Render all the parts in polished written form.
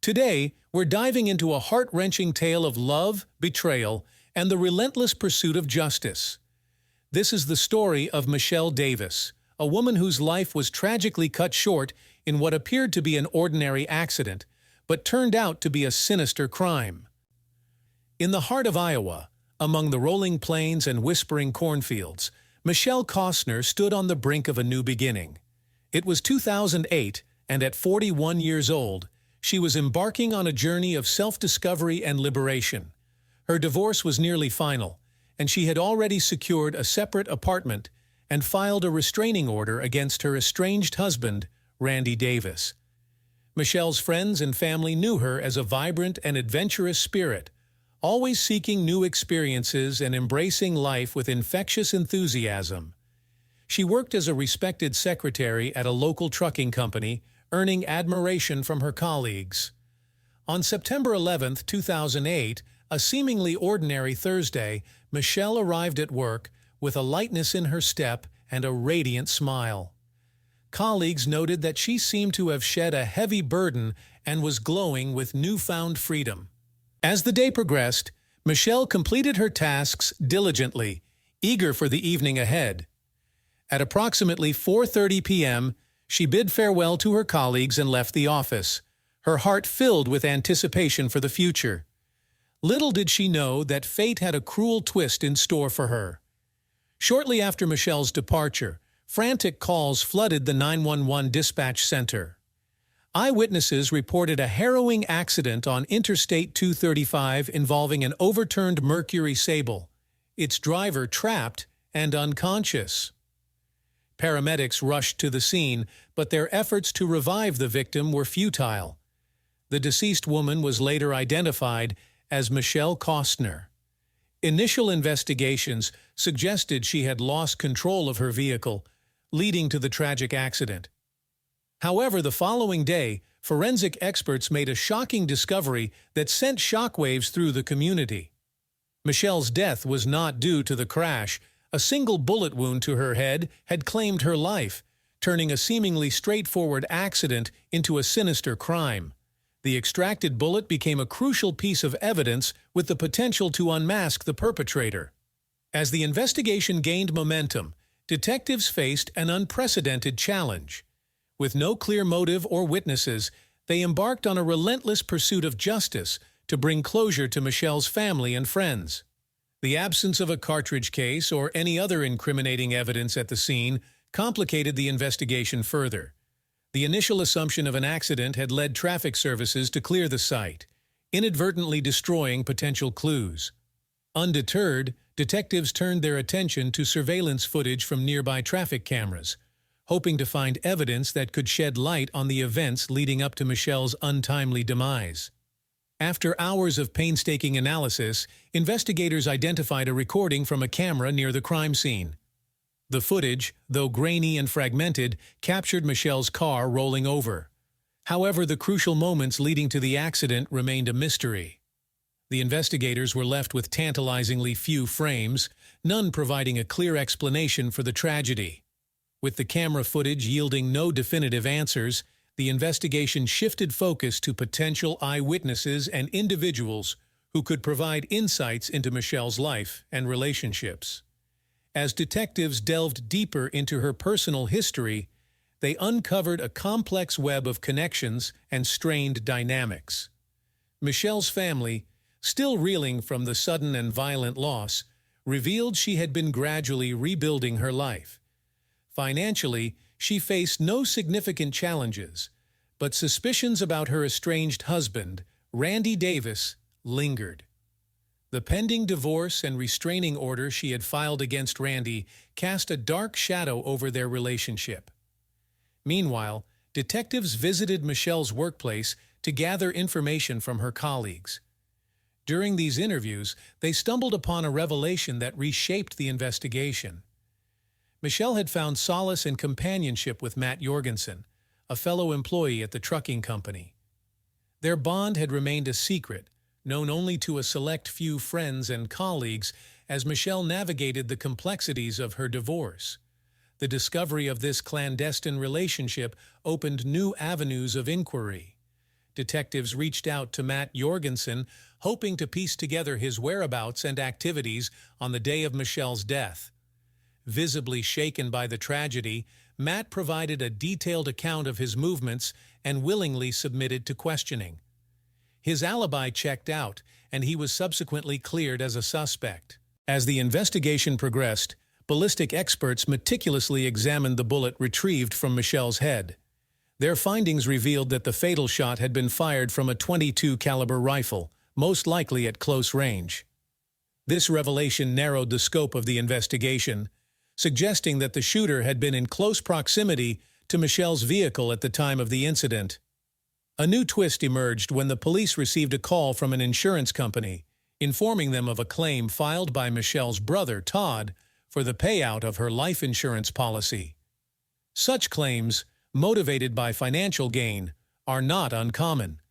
Today, we're diving into a heart-wrenching tale of love, betrayal, and the relentless pursuit of justice. This is the story of Michele Davis, a woman whose life was tragically cut short in what appeared to be an ordinary accident, but turned out to be a sinister crime. In the heart of Iowa, among the rolling plains and whispering cornfields, Michele Costner stood on the brink of a new beginning. It was 2008, and at 41 years old, she was embarking on a journey of self-discovery and liberation. Her divorce was nearly final, and she had already secured a separate apartment and filed a restraining order against her estranged husband, Randy Davis. Michele's friends and family knew her as a vibrant and adventurous spirit, always seeking new experiences and embracing life with infectious enthusiasm. She worked as a respected secretary at a local trucking company, earning admiration from her colleagues. On September 11, 2008, a seemingly ordinary Thursday, Michele arrived at work with a lightness in her step and a radiant smile. Colleagues noted that she seemed to have shed a heavy burden and was glowing with newfound freedom. As the day progressed, Michele completed her tasks diligently, eager for the evening ahead. At approximately 4:30 p.m., she bid farewell to her colleagues and left the office, her heart filled with anticipation for the future. Little did she know that fate had a cruel twist in store for her. Shortly after Michele's departure, frantic calls flooded the 911 dispatch center. Eyewitnesses reported a harrowing accident on Interstate 235 involving an overturned Mercury Sable, its driver trapped and unconscious. Paramedics rushed to the scene, but their efforts to revive the victim were futile. The deceased woman was later identified as Michele Costner. Initial investigations suggested she had lost control of her vehicle, leading to the tragic accident. However, the following day, forensic experts made a shocking discovery that sent shockwaves through the community. Michele's death was not due to the crash. A single bullet wound to her head had claimed her life, turning a seemingly straightforward accident into a sinister crime. The extracted bullet became a crucial piece of evidence with the potential to unmask the perpetrator. As the investigation gained momentum, detectives faced an unprecedented challenge. With no clear motive or witnesses, they embarked on a relentless pursuit of justice to bring closure to Michele's family and friends. The absence of a cartridge case or any other incriminating evidence at the scene complicated the investigation further. The initial assumption of an accident had led traffic services to clear the site, inadvertently destroying potential clues. Undeterred, detectives turned their attention to surveillance footage from nearby traffic cameras, hoping to find evidence that could shed light on the events leading up to Michele's untimely demise. After hours of painstaking analysis, investigators identified a recording from a camera near the crime scene. The footage, though grainy and fragmented, captured Michele's car rolling over. However, the crucial moments leading to the accident remained a mystery. The investigators were left with tantalizingly few frames, none providing a clear explanation for the tragedy. With the camera footage yielding no definitive answers, the investigation shifted focus to potential eyewitnesses and individuals who could provide insights into Michele's life and relationships. As detectives delved deeper into her personal history, they uncovered a complex web of connections and strained dynamics. Michele's family, still reeling from the sudden and violent loss, revealed she had been gradually rebuilding her life. Financially, she faced no significant challenges, but suspicions about her estranged husband, Randy Davis, lingered. The pending divorce and restraining order she had filed against Randy cast a dark shadow over their relationship. Meanwhile, detectives visited Michele's workplace to gather information from her colleagues. During these interviews, they stumbled upon a revelation that reshaped the investigation. Michele had found solace and companionship with Matt Jorgensen, a fellow employee at the trucking company. Their bond had remained a secret, known only to a select few friends and colleagues, as Michele navigated the complexities of her divorce. The discovery of this clandestine relationship opened new avenues of inquiry. detectives reached out to Matt Jorgensen, hoping to piece together his whereabouts and activities on the day of Michelle's death. Visibly shaken by the tragedy, Matt provided a detailed account of his movements and willingly submitted to questioning. His alibi checked out, and he was subsequently cleared as a suspect. As the investigation progressed, ballistic experts meticulously examined the bullet retrieved from Michelle's head. Their findings revealed that the fatal shot had been fired from a .22 caliber rifle, most likely at close range. This revelation narrowed the scope of the investigation, suggesting that the shooter had been in close proximity to Michelle's vehicle at the time of the incident. A new twist emerged when the police received a call from an insurance company, informing them of a claim filed by Michelle's brother, Todd, for the payout of her life insurance policy. Such claims, motivated by financial gain, are not uncommon,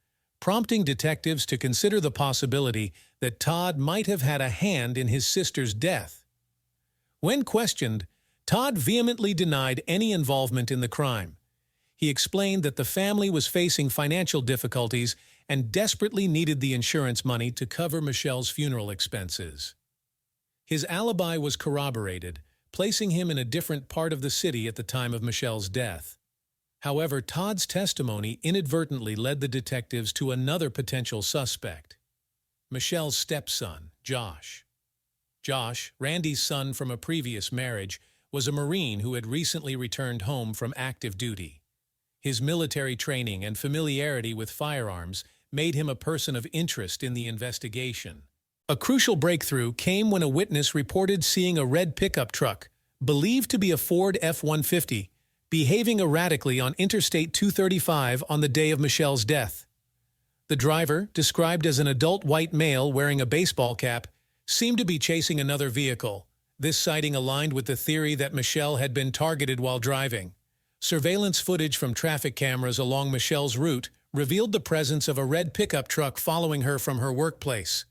prompting detectives to consider the possibility that Todd might have had a hand in his sister's death. When questioned, Todd vehemently denied any involvement in the crime. He explained that the family was facing financial difficulties and desperately needed the insurance money to cover Michelle's funeral expenses. His alibi was corroborated, placing him in a different part of the city at the time of Michelle's death. However, Todd's testimony inadvertently led the detectives to another potential suspect: Michelle's stepson, Josh. Josh, Randy's son from a previous marriage, was a Marine who had recently returned home from active duty. His military training and familiarity with firearms made him a person of interest in the investigation. A crucial breakthrough came when a witness reported seeing a red pickup truck, believed to be a Ford F-150, behaving erratically on Interstate 235 on the day of Michelle's death. The driver, described as an adult white male wearing a baseball cap, seemed to be chasing another vehicle. This sighting aligned with the theory that Michelle had been targeted while driving. Surveillance footage from traffic cameras along Michelle's route revealed the presence of a red pickup truck following her from her workplace.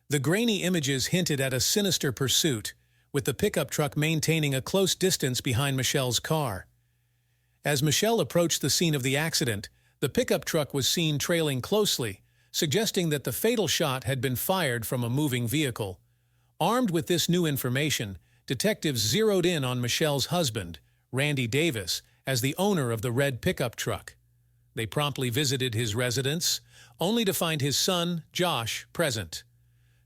The grainy images hinted at a sinister pursuit, with the pickup truck maintaining a close distance behind Michelle's car. As Michelle approached the scene of the accident, the pickup truck was seen trailing closely, suggesting that the fatal shot had been fired from a moving vehicle. Armed with this new information, detectives zeroed in on Michelle's husband, Randy Davis, as the owner of the red pickup truck. They promptly visited his residence, only to find his son, Josh, present.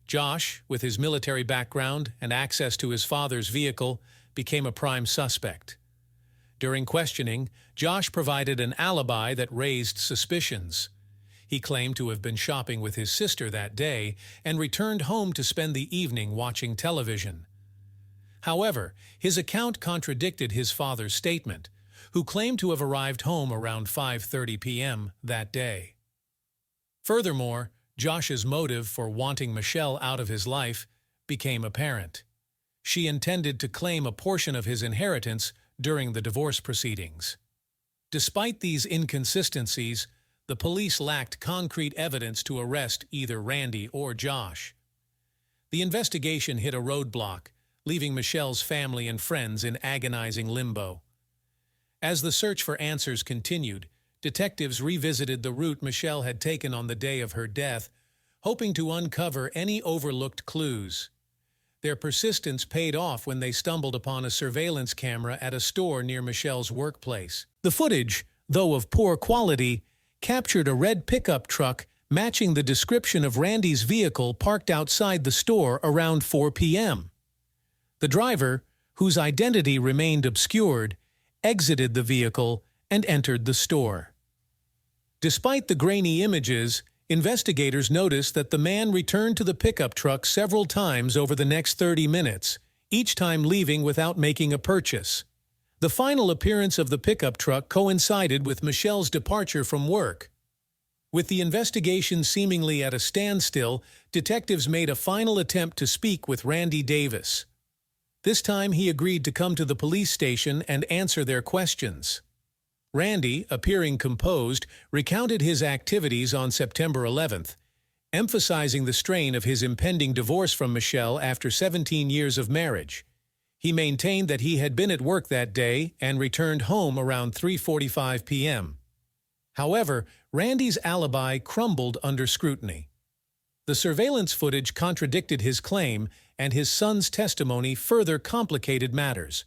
Josh, with his military background and access to his father's vehicle, became a prime suspect. During questioning, Josh provided an alibi that raised suspicions. He claimed to have been shopping with his sister that day and returned home to spend the evening watching television. However, his account contradicted his father's statement, who claimed to have arrived home around 5:30 p.m. that day. Furthermore, Josh's motive for wanting Michelle out of his life became apparent. She intended to claim a portion of his inheritance during the divorce proceedings. Despite these inconsistencies, the police lacked concrete evidence to arrest either Randy or Josh. The investigation hit a roadblock, leaving Michelle's family and friends in agonizing limbo. As the search for answers continued, detectives revisited the route Michelle had taken on the day of her death, hoping to uncover any overlooked clues. Their persistence paid off when they stumbled upon a surveillance camera at a store near Michelle's workplace. The footage, though of poor quality, captured a red pickup truck matching the description of Randy's vehicle parked outside the store around 4 p.m. The driver, whose identity remained obscured, exited the vehicle and entered the store. Despite the grainy images, investigators noticed that the man returned to the pickup truck several times over the next 30 minutes, each time leaving without making a purchase. The final appearance of the pickup truck coincided with Michelle's departure from work. With the investigation seemingly at a standstill, detectives made a final attempt to speak with Randy Davis. This time he agreed to come to the police station and answer their questions. Randy, appearing composed, recounted his activities on September 11th, emphasizing the strain of his impending divorce from Michelle after 17 years of marriage. He maintained that he had been at work that day and returned home around 3:45 p.m. However, Randy's alibi crumbled under scrutiny. The surveillance footage contradicted his claim, and his son's testimony further complicated matters.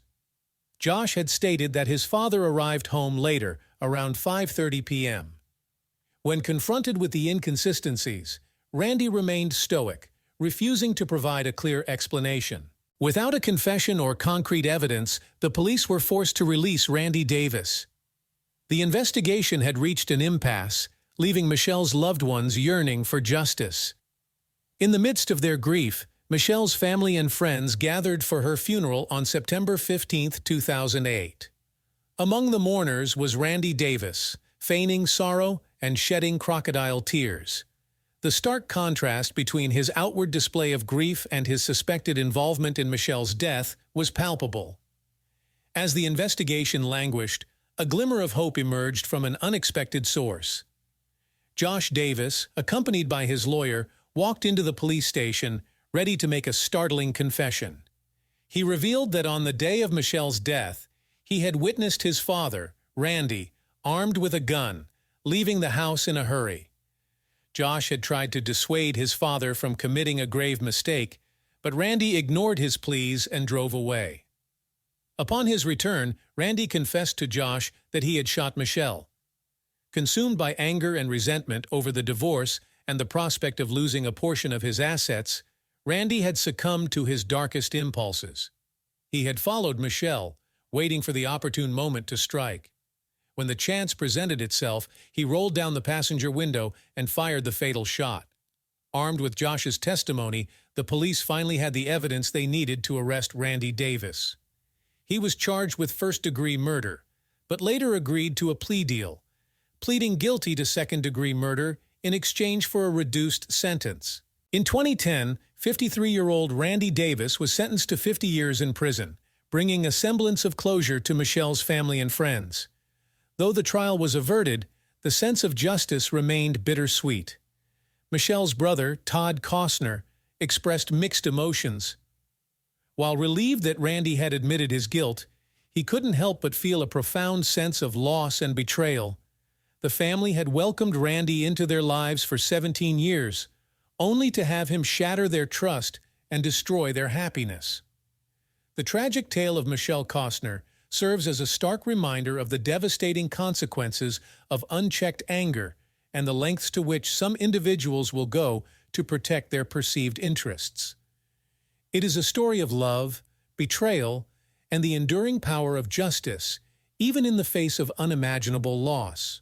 Josh had stated that his father arrived home later, around 5:30 p.m. When confronted with the inconsistencies, Randy remained stoic, refusing to provide a clear explanation. Without a confession or concrete evidence, the police were forced to release Randy Davis. The investigation had reached an impasse, leaving Michelle's loved ones yearning for justice. In the midst of their grief, Michelle's family and friends gathered for her funeral on September 15, 2008. Among the mourners was Randy Davis, feigning sorrow and shedding crocodile tears. The stark contrast between his outward display of grief and his suspected involvement in Michelle's death was palpable. As the investigation languished, a glimmer of hope emerged from an unexpected source. Josh Davis, accompanied by his lawyer, walked into the police station, ready to make a startling confession. He revealed that on the day of Michelle's death, he had witnessed his father, Randy, armed with a gun, leaving the house in a hurry. Josh had tried to dissuade his father from committing a grave mistake, but Randy ignored his pleas and drove away. Upon his return, Randy confessed to Josh that he had shot Michele. Consumed by anger and resentment over the divorce and the prospect of losing a portion of his assets, Randy had succumbed to his darkest impulses. He had followed Michele, waiting for the opportune moment to strike. When the chance presented itself, he rolled down the passenger window and fired the fatal shot. Armed with Josh's testimony, the police finally had the evidence they needed to arrest Randy Davis. He was charged with first-degree murder, but later agreed to a plea deal, pleading guilty to second-degree murder in exchange for a reduced sentence. In 2010, 53-year-old Randy Davis was sentenced to 50 years in prison, bringing a semblance of closure to Michelle's family and friends. Though the trial was averted, the sense of justice remained bittersweet. Michelle's brother, Todd Costner, expressed mixed emotions. While relieved that Randy had admitted his guilt, he couldn't help but feel a profound sense of loss and betrayal. The family had welcomed Randy into their lives for 17 years, only to have him shatter their trust and destroy their happiness. The tragic tale of Michele Costner serves as a stark reminder of the devastating consequences of unchecked anger and the lengths to which some individuals will go to protect their perceived interests. It is a story of love, betrayal, and the enduring power of justice, even in the face of unimaginable loss.